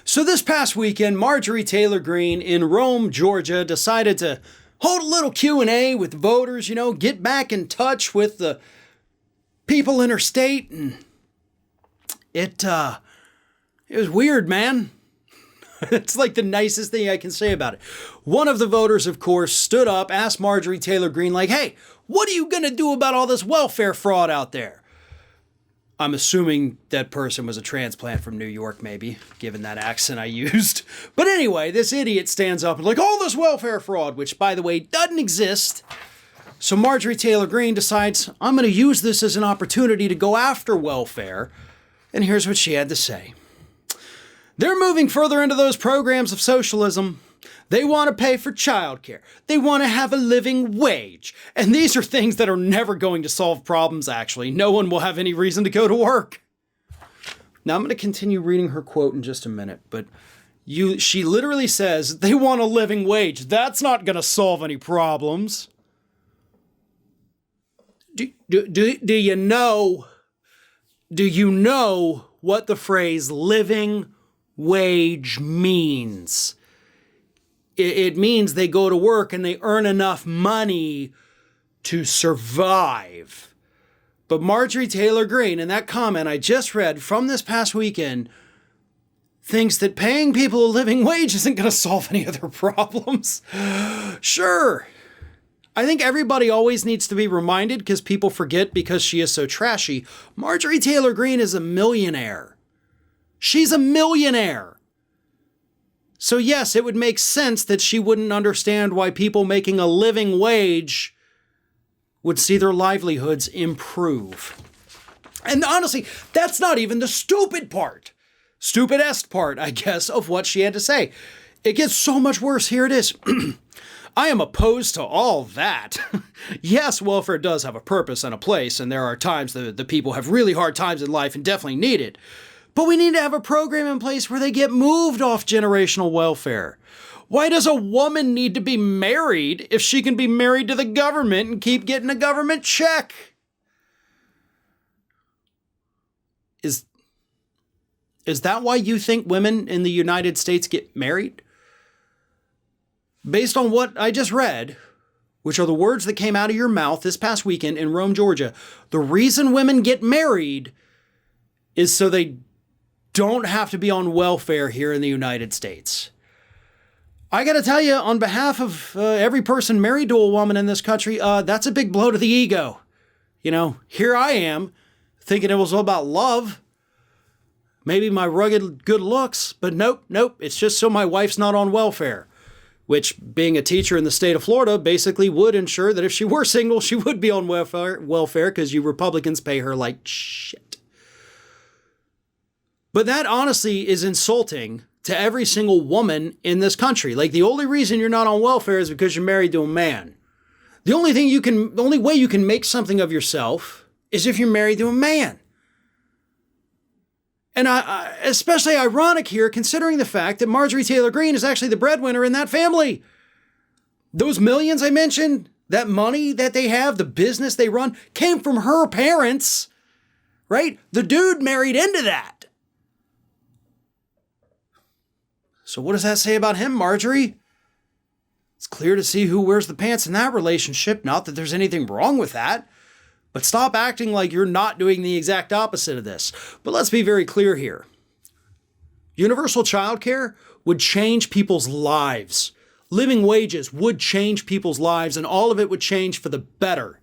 So this past weekend, Marjorie Taylor Greene in Rome, Georgia, decided to hold a little Q&A with voters, get back in touch with the people in her state. And it was weird, man. It's like the nicest thing I can say about it. One of the voters, of course, stood up, asked Marjorie Taylor Greene, like, hey, what are you going to do about all this welfare fraud out there? I'm assuming that person was a transplant from New York, maybe, given that accent I used. But anyway, this idiot stands up and like, all this welfare fraud, which, by the way, doesn't exist. So Marjorie Taylor Greene decides, I'm going to use this as an opportunity to go after welfare. And here's what she had to say. They're moving further into those programs of socialism. They want to pay for childcare. They want to have a living wage. And these are things that are never going to solve problems, actually. No one will have any reason to go to work. Now, I'm going to continue reading her quote in just a minute, but she literally says, they want a living wage. That's not going to solve any problems. Do you know what the phrase living wage means? It means they go to work and they earn enough money to survive. But Marjorie Taylor Greene, in that comment I just read from this past weekend, thinks that paying people a living wage isn't going to solve any of their problems. Sure. I think everybody always needs to be reminded, because people forget because she is so trashy, Marjorie Taylor Greene is a millionaire. She's a millionaire. So yes, it would make sense that she wouldn't understand why people making a living wage would see their livelihoods improve. And honestly, that's not even the stupid part. Stupidest part, I guess, of what she had to say. It gets so much worse. Here it is. I am opposed to all that. Yes, welfare does have a purpose and a place, and there are times that the people have really hard times in life and definitely need it. But we need to have a program in place where they get moved off generational welfare. Why does a woman need to be married if she can be married to the government and keep getting a government check? Is that why you think women in the United States get married? Based on what I just read, which are the words that came out of your mouth this past weekend in Rome, Georgia, the reason women get married is so they don't have to be on welfare here in the United States. I got to tell you, on behalf of every person married to a woman in this country, that's a big blow to the ego. Here I am thinking it was all about love, maybe my rugged good looks, but nope. It's just so my wife's not on welfare, which, being a teacher in the state of Florida, basically would ensure that if she were single, she would be on welfare because you Republicans pay her like shit. But that honestly is insulting to every single woman in this country. Like, the only reason you're not on welfare is because you're married to a man. The only way you can make something of yourself is if you're married to a man. And especially ironic here, considering the fact that Marjorie Taylor Greene is actually the breadwinner in that family. Those millions I mentioned, that money that they have, the business they run, came from her parents, right? The dude married into that. So what does that say about him, Marjorie? It's clear to see who wears the pants in that relationship. Not that there's anything wrong with that. But stop acting like you're not doing the exact opposite of this. But let's be very clear here. Universal childcare would change people's lives. Living wages would change people's lives, and all of it would change for the better.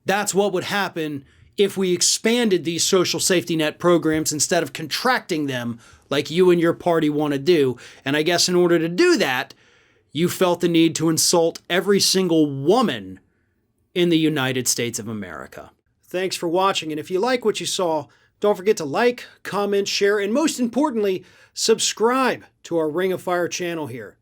That's what would happen if we expanded these social safety net programs instead of contracting them like you and your party want to do. And I guess in order to do that, you felt the need to insult every single woman in the United States of America. Thanks for watching, and if you like what you saw, don't forget to like, comment, share, and most importantly, subscribe to our Ring of Fire channel here.